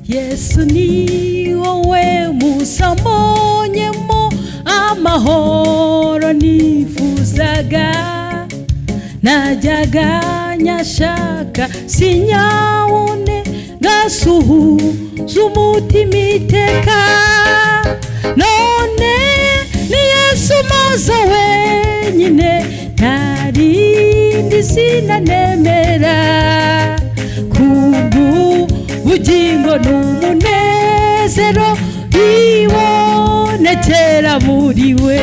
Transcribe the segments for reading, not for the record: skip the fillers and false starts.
Yesu ni wowe musa mbonyemo amahoro nifuzaga, najyaga nyashaka sinyabone, ngasuhuza umutima iteka. None ni Yesu maze wenyine, nta rindi zina nemera, kubw'ubugingo n'umunezero bibonekera muri we.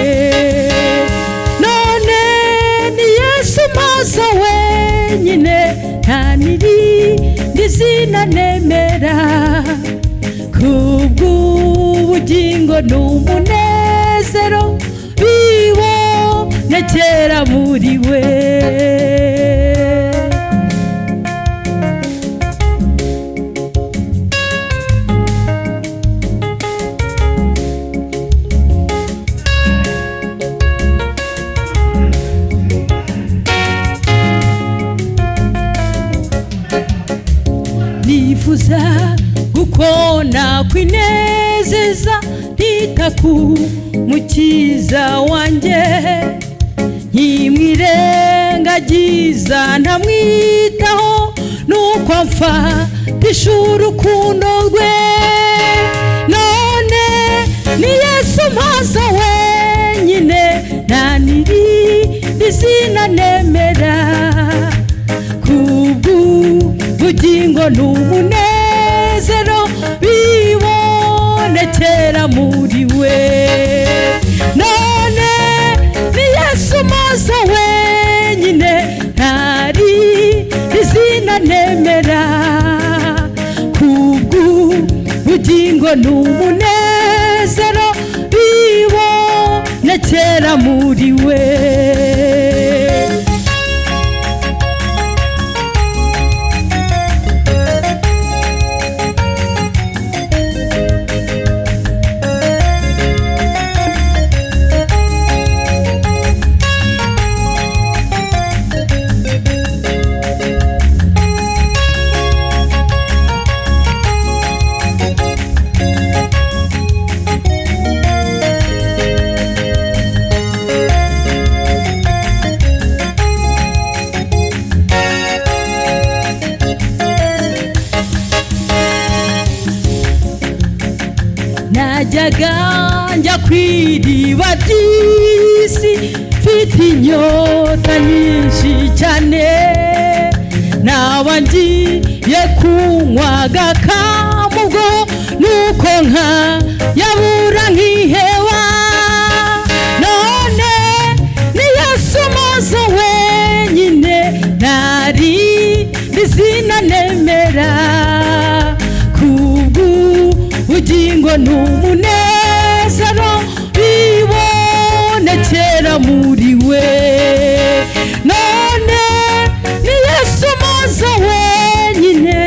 None ni Yesu maze wenyine, nta n'irindi zina nemera, kubw'ubugingo n'umunezero bibonekera muri we. Nifuza uko nakwinezeza, ntita ku mukiza wanjye, nkimwirengagiza ntamwitaho, nuko mfatisha urukundo rwe. None ni Yesu maze wenyine, nta n'irindi zina nemera, kubw'ubugingo n'umunezero bibonekera muri we. None ni Yesu maze wenyine, nta rindi zina nemera, kubw'ubugingo n'umunezero bibonekera muri we. Najyaga njya kw'iriba ry'isi, mfite inyota nyinshi cyane, naba ngiye kunywa agakamubwo, nuko nkayabura nkiheba. None ni Yesu maze wenyine, nta rindi zina nemera, kubw'ubugingo n'umunezero bibonekera muri we. None ni Yesu maze wenyine,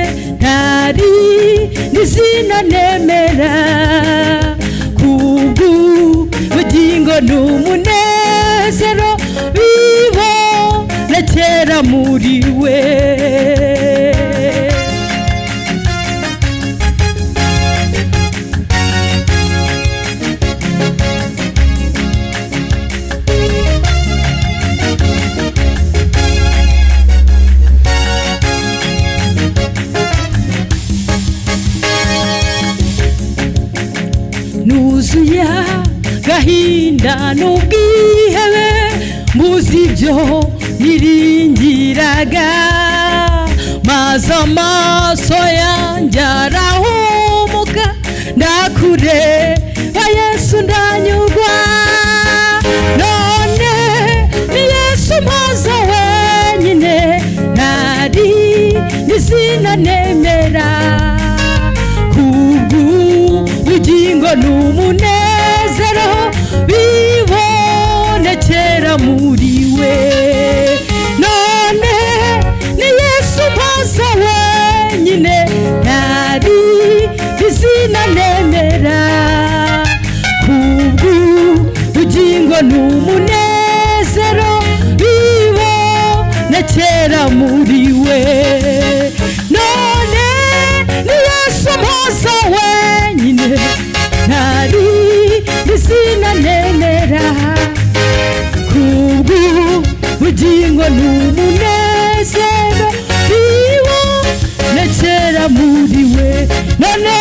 nta rindi zina nemera, kubw'ubugingo n'umunezero bibonekera muri we. Nuzuye agahinda n'ubwihebe, mbuze ibyo niringiraga, maze amaso yanjye arahumuka, ndakureba Yesu ndanyurwa. None ni Yesu maze wenyine, nta rindi zina nemera, kubw'ubugingo n'umunezero bibonekera muri we. None ni Yesu maze wenyine, nta rindi zina nemera, kubw'ubugingo n'umunezero bibonekera muri we. None ni Yesu Yesu mpoza wenyine ntari izina nemera kubw'ubugingo n'umunezero bibonekera muri we none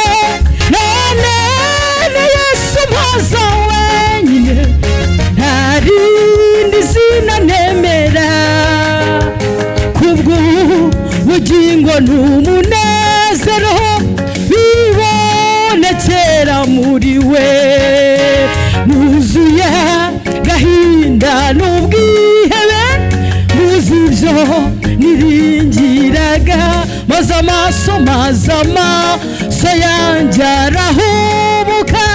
Yesu mpoza wenyine ntari izina nemera kubw'ubugingo n'umunezero bibonekera muri we nuzuye gahinda n'ubwihebe muzi ibyo niringiraga maze amaso yanjye arahubuka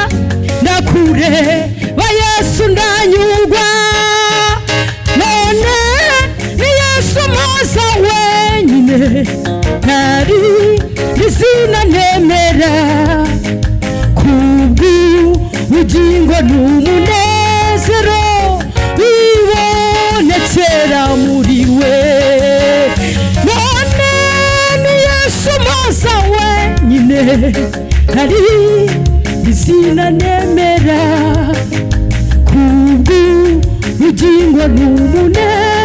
ndakureba Yesu ndanyurwa none ni Yesu mpoza wenyine ntari izina nemera kubw'ubugingo n'umunezero bibonekera muri we none ni Yesu mpoza wenyine ntari izina nemera kubw'ubugingo n'umunezero